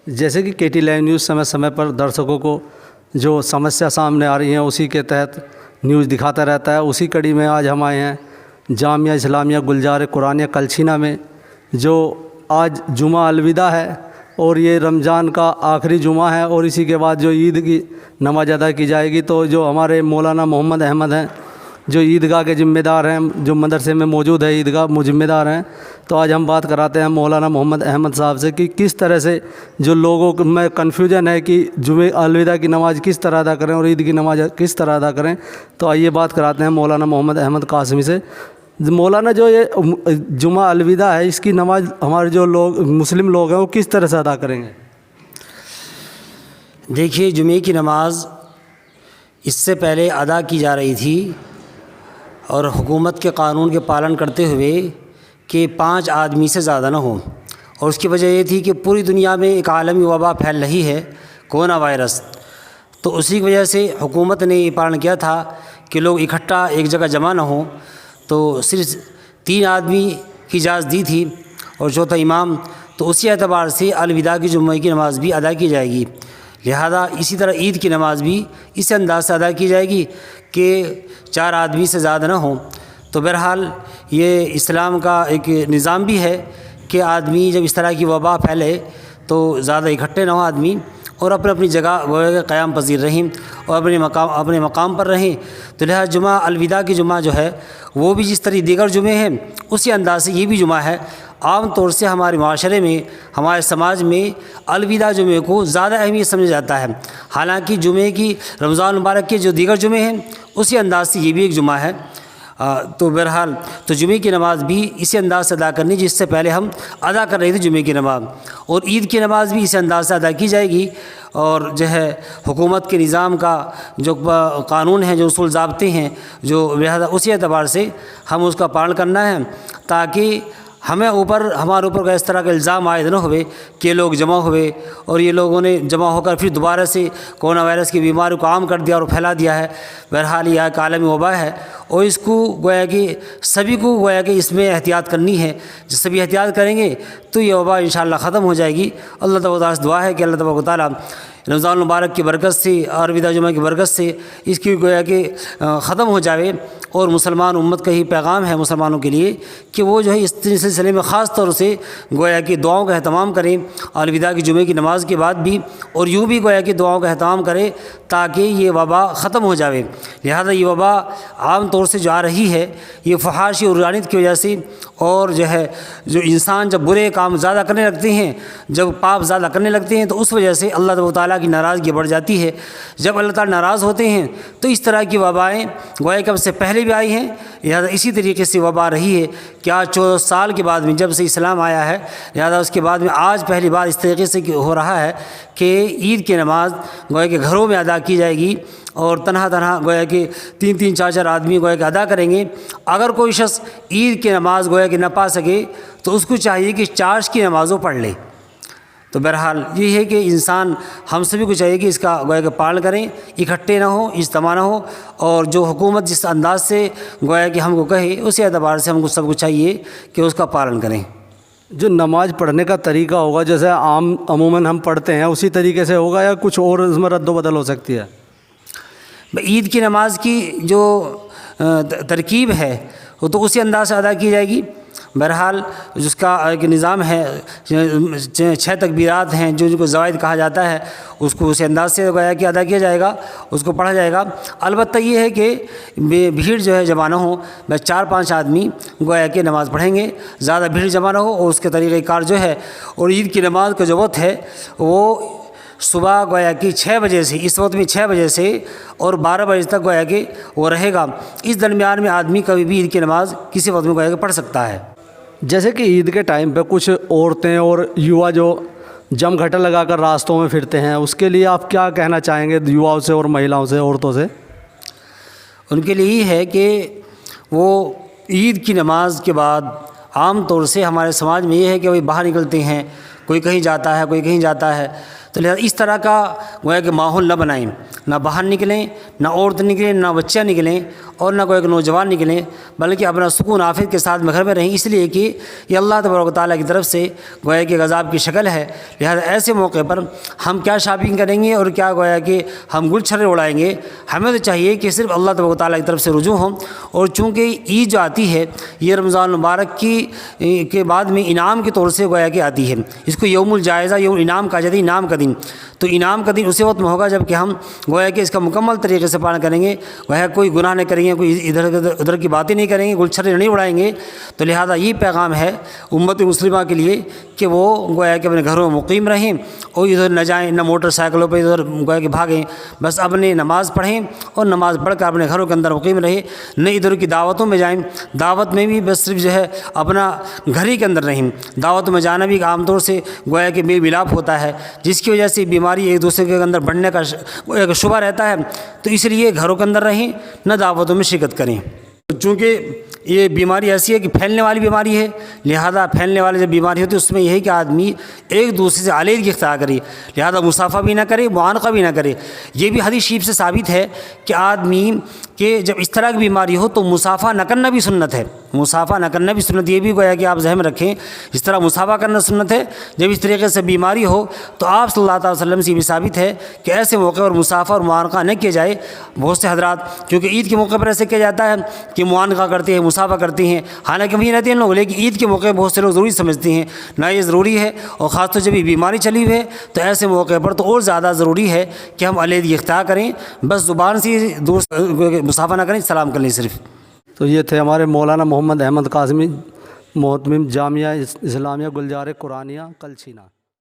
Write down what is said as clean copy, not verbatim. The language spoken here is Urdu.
جیسے کہ کے ٹی لائیو نیوز سمے سمے پر درشکوں کو جو سمسیا سامنے آ رہی ہیں اسی کے تحت نیوز دکھاتا رہتا ہے. اسی کڑی میں آج ہم آئے ہیں جامعہ اسلامیہ گلزار قرآنیہ کلچھینہ میں، جو آج جمعہ الوداع ہے اور یہ رمضان کا آخری جمعہ ہے، اور اسی کے بعد جو عید کی نماز ادا کی جائے گی. تو جو ہمارے مولانا محمد احمد ہیں جو عیدگاہ کے ذمہ دار ہیں، جو مدرسے میں موجود ہے عیدگاہ ذمہ دار ہیں، تو آج ہم بات کراتے ہیں مولانا محمد احمد صاحب سے کہ کس طرح سے جو لوگوں میں کنفیوژن ہے کہ جمعہ الوداع کی نماز کس طرح ادا کریں اور عید کی نماز کس طرح ادا کریں. تو آئیے بات کراتے ہیں مولانا محمد احمد قاسمی سے. مولانا، جو یہ جمعہ الوداع ہے اس کی نماز ہمارے جو لوگ مسلم لوگ ہیں وہ کس طرح سے ادا کریں گے؟ دیکھیے، جمعے کی نماز اس سے پہلے ادا کی جا رہی تھی، اور حکومت کے قانون کے پالن کرتے ہوئے کہ 5 آدمی سے زیادہ نہ ہوں. اور اس کی وجہ یہ تھی کہ پوری دنیا میں ایک عالمی وبا پھیل رہی ہے، کورونا وائرس. تو اسی کی وجہ سے حکومت نے یہ پالن کیا تھا کہ لوگ اکٹھا ایک جگہ جمع نہ ہوں. تو صرف 3 آدمی کی اجازت دی تھی اور چوتھا امام. تو اسی اعتبار سے الوداع کی جمعہ کی نماز بھی ادا کی جائے گی. لہذا اسی طرح عید کی نماز بھی اس انداز سے ادا کی جائے گی کہ 4 آدمی سے زیادہ نہ ہوں. تو بہرحال یہ اسلام کا ایک نظام بھی ہے کہ آدمی جب اس طرح کی وبا پھیلے تو زیادہ اکٹھے نہ ہوں آدمی، اور اپنی اپنی جگہ قیام پذیر رہیں اور اپنے مقام پر رہیں. تو لہذا جمعہ الوداع کی جمعہ جو ہے وہ بھی جس طرح دیگر جمعے ہیں اسی انداز سے یہ بھی جمعہ ہے. عام طور سے ہمارے معاشرے میں، ہمارے سماج میں الوداع جمعے کو زیادہ اہمیت سمجھا جاتا ہے، حالانکہ جمعے کی رمضان مبارک کے جو دیگر جمعے ہیں اسی انداز سے یہ بھی ایک جمعہ ہے. تو بہرحال تو جمعے کی نماز بھی اسی انداز سے ادا کرنی جس سے پہلے ہم ادا کر رہے تھے جمعے کی نماز. اور عید کی نماز بھی اسی انداز سے ادا کی جائے گی. اور جو ہے حکومت کے نظام کا جو قانون ہے، جو اصول ضابطے ہیں، جو لہذا اسی اعتبار سے ہم اس کا پالن کرنا ہے، تاکہ ہمارے اوپر کا اس طرح کا الزام عائد نہ ہوئے کہ لوگ جمع ہوئے اور یہ لوگوں نے جمع ہو کر پھر دوبارہ سے کورونا وائرس کی بیماری کو عام کر دیا اور پھیلا دیا ہے. بہرحال یہ ایک عالمی وبا ہے اور اس کو گویا کہ سبھی کو گویا کہ اس میں احتیاط کرنی ہے. جس سبھی احتیاط کریں گے تو یہ وبا انشاءاللہ ختم ہو جائے گی. اللہ تعالیٰ سے دعا ہے کہ اللہ تبارک و تعالیٰ رمضان مبارک کی برکت سے اور الوداع جمعہ کی برکت سے اس کی گویا کہ ختم ہو جاوے. اور مسلمان امت کا ہی پیغام ہے مسلمانوں کے لیے کہ وہ جو ہے اس سلسلے میں خاص طور سے گویا کہ دعاؤں کا اہتمام کریں الوداع کی جمعے کی نماز کے بعد بھی، اور یوں بھی گویا کہ دعاؤں کا اہتمام کریں تاکہ یہ وبا ختم ہو جاوے. لہذا یہ وبا عام طور سے جو آ رہی ہے یہ فحاشی اور رانیت کی وجہ سے، اور جو انسان جب برے کام زیادہ کرنے لگتے ہیں، جب پاپ زیادہ کرنے لگتے ہیں تو اس وجہ سے اللہ تعالیٰ کی ناراضگی بڑھ جاتی ہے. جب اللہ تعالیٰ ناراض ہوتے ہیں تو اس طرح کی وبائیں گویا کہ اب سے پہلے بھی آئی ہیں. لہٰذا اسی طریقے سے وبا رہی ہے کہ آج 14 سال کے بعد میں جب سے اسلام آیا ہے، لہٰذا اس کے بعد میں آج پہلی بار اس طریقے سے ہو رہا ہے کہ عید کی نماز گویا کہ گھروں میں ادا کی جائے گی، اور تنہا گویا کہ 3 4 آدمی گویا کہ ادا کریں گے. اگر کوئی شخص عید کی نماز گویا کہ نہ پا سکے تو اس کو چاہیے کہ چارش کی نمازوں پڑھ لے. تو بہرحال یہ ہے کہ انسان ہم سبھی کو چاہیے کہ اس کا گویا کہ پالن کریں، اکٹھے نہ ہوں، اجتماع نہ ہو، اور جو حکومت جس انداز سے گویا کہ ہم کو کہے اسی اعتبار سے ہم کو سب کو چاہیے کہ اس کا پالن کریں. جو نماز پڑھنے کا طریقہ ہوگا جیسے عموماً ہم پڑھتے ہیں اسی طریقے سے ہوگا یا کچھ اور اس میں رد و بدل ہو سکتی ہے؟ عید کی نماز کی جو ترکیب ہے وہ تو اسی انداز سے ادا کی جائے گی. بہرحال جس کا ایک نظام ہے، 6 تکبیرات ہیں جو کو زوائد کہا جاتا ہے، اس کو اسی انداز سے گویا کہ ادا کیا جائے گا، اس کو پڑھا جائے گا. البتہ یہ ہے کہ بھیڑ جو ہے جمع نہ ہو، بس 4 5 آدمی گویا کہ نماز پڑھیں گے، زیادہ بھیڑ جمع نہ ہو. اور اس کے طریقہ کار جو ہے، اور عید کی نماز کا جو وقت ہے وہ صبح گویا کہ 6 بجے سے، اس وقت میں 6 بجے سے اور 12 بجے تک گویا کہ وہ رہے گا. اس درمیان میں آدمی کبھی بھی عید کی نماز کسی وقت میں گویا کہ پڑھ سکتا ہے. جیسے کہ عید کے ٹائم پہ کچھ عورتیں اور یوا جو جم گھٹا لگا کر راستوں میں پھرتے ہیں، اس کے لیے آپ کیا کہنا چاہیں گے یواؤں سے اور مہیلاؤں سے، عورتوں سے؟ ان کے لیے یہ ہے کہ وہ عید کی نماز کے بعد عام طور سے ہمارے سماج میں یہ ہے کہ وہ باہر نکلتے ہیں، کوئی کہیں جاتا ہے کوئی کہیں جاتا ہے. تو لہٰذا اس طرح کا گویا کہ ماحول نہ بنائیں، نہ باہر نکلیں، نہ عورت نکلیں، نہ بچہ نکلیں، اور نہ کوئی ایک نوجوان نکلیں، بلکہ اپنا سکون عافیت کے ساتھ گھر میں رہیں، اس لیے کہ یہ اللہ تبارک و تعالیٰ کی طرف سے گویا کہ غضب کی شکل ہے۔ لہذا ایسے موقع پر ہم کیا شاپنگ کریں گے اور کیا گویا کہ ہم گل چھرے اڑائیں گے؟ ہمیں تو چاہیے کہ صرف اللہ تبارک و تعالیٰ کی طرف سے رجوع ہوں، اور چونکہ عید جو آتی ہے یہ رمضان مبارک کے بعد میں انعام کے طور سے گویا کہ آتی ہے، اس کو یوم الجائزہ، یوم انعام کہا جاتا ہے، انعام کا دن۔ تو انعام کا دن اسی وقت میں ہوگا جب کہ ہم گویا کہ اس کا مکمل طریقے سے پالن کریں گے، گویا کوئی گناہ نہیں کریں گے، کوئی ادھر کی باتیں نہیں کریں گے، گل چھرے نہیں اڑائیں گے۔ تو لہذا یہ پیغام ہے امت مسلمہ کے لیے کہ وہ گویا کہ اپنے گھروں میں مقیم رہیں اور ادھر نہ جائیں، نہ موٹر سائیکلوں پہ ادھر گویا کہ بھاگیں، بس اپنے نماز پڑھیں اور نماز پڑھ کر اپنے گھروں کے اندر مقیم رہیں، نہ ادھر کی دعوتوں میں جائیں۔ دعوت میں بھی بس صرف جو ہے اپنا گھر ہی کے اندر رہیں، دعوت میں جانا بھی عام طور سے گویا کہ میل ملاپ ہوتا ہے، جس کی وجہ سے بیماری ایک دوسرے کے اندر بڑھنے کا ایک شبہ رہتا ہے۔ تو اس لیے گھروں کے اندر رہیں، نہ دعوتوں میں شرکت کریں۔ چونکہ یہ بیماری ایسی ہے کہ پھیلنے والی بیماری ہے، لہذا پھیلنے والی جب بیماری ہوتی ہے اس میں یہ ہے کہ آدمی ایک دوسرے سے علیحدگی اختیار کرے، لہذا مصافحہ بھی نہ کرے، معانقہ بھی نہ کرے۔ یہ بھی حدیث شریف سے ثابت ہے کہ آدمی کہ جب اس طرح کی بیماری ہو تو مصافحہ نہ کرنا بھی سنت ہے، مصافحہ نہ کرنا بھی سنت، یہ بھی گویا کہ آپ ذہن میں رکھیں، اس طرح مصافحہ کرنا سنت ہے۔ جب اس طریقے سے بیماری ہو تو آپ صلی اللہ علیہ وسلم سے بھی ثابت ہے کہ ایسے موقع پر مصافحہ اور معانقہ نہ کیا جائے۔ بہت سے حضرات کیونکہ عید کے موقع پر ایسے کیا جاتا ہے کہ معانقہ کرتے ہیں، مصافحہ کرتے ہیں، حالانکہ وہی رہتے ہیں لوگ، لیکن عید کے موقع پر بہت سے لوگ ضروری سمجھتے ہیں، نہ یہ ضروری ہے، اور خاص طور جب یہ بیماری چلی ہوئی ہے تو ایسے موقع پر تو اور زیادہ ضروری ہے کہ ہم علیحدگی اختیار کریں، بس زبان سے دور مصافحہ نہ کریں، سلام کر لیں صرف۔ تو یہ تھے ہمارے مولانا محمد احمد قاسمی، محتمم جامعہ اسلامیہ گلزار قرآنیہ کلچھینا۔